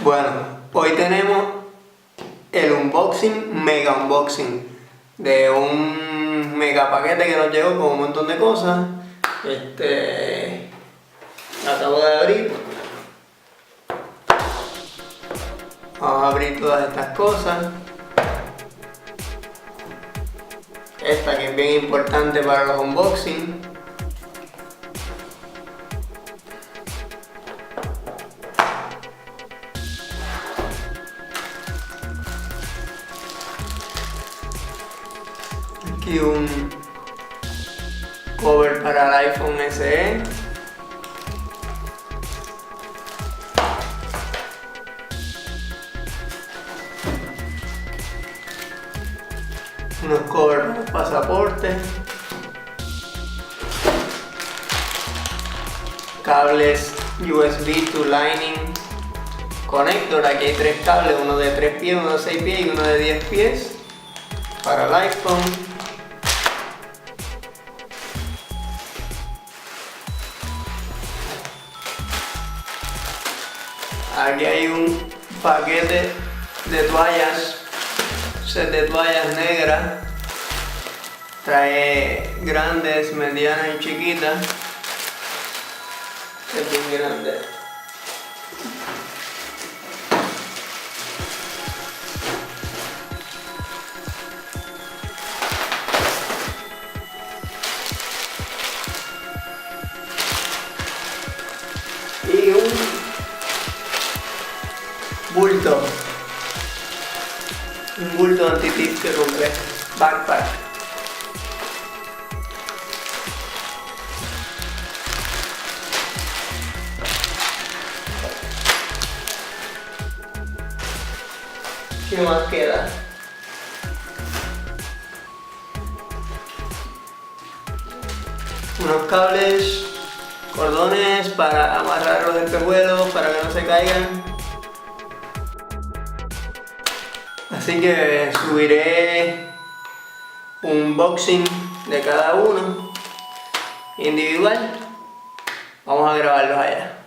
Bueno, hoy tenemos el mega unboxing de un mega paquete que nos llegó con un montón de cosas. Acabo de abrir. Vamos a abrir todas estas cosas. Esta que es bien importante para los unboxing. Aquí un cover para el iPhone SE. Unos covers para el pasaporte. Cables USB to Lightning Connector. Aquí hay 3 cables, uno de 3 pies, uno de 6 pies y uno de 10 pies para el iPhone. Aquí hay un paquete de toallas, set de toallas negras. Trae grandes, medianas y chiquitas. Es bien grande. Y un bulto anti-tip que compré, backpack. ¿Qué más queda? Unos cables, cordones para amarrar los espejuelos para que no se caigan. Así que subiré un unboxing de cada uno individual. Vamos a grabarlos allá.